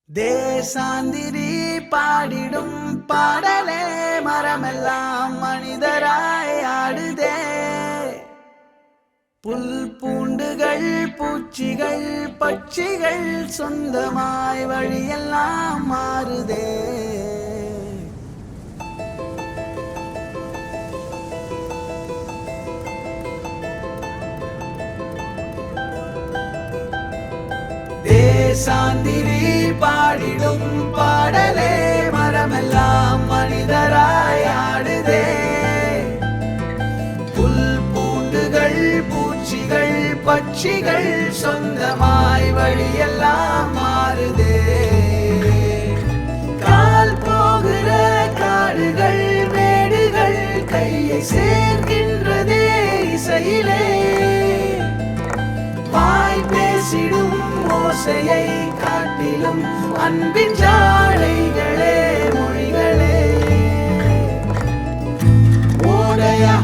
தேசாந்திரி பாடிடும் பாடலே மரமெல்லாம் மனிதராய் ஆடுதே. புல் பூண்டுகள் பூச்சிகள் பட்சிகள் சொந்தமாய் வழியெல்லாம் மாறுதே. தேசாந்திரி பாடிடும் பாடலே மரமெல்லாம் மனிதராய் ஆடுதே. புல் பூண்டுகள் பூச்சிகள் பட்சிகள் சொந்தமாய் வழியெல்லாம் மாறுதே. கால் போகிற காடுகள் மேடுகள் கையை சேர்க்கின்றதே இசையிலே. வாய் பேசிடும் ஓசையை காட்டிலும் அன்பின் ஜாடைகளே மொழிகளே. ஓடையா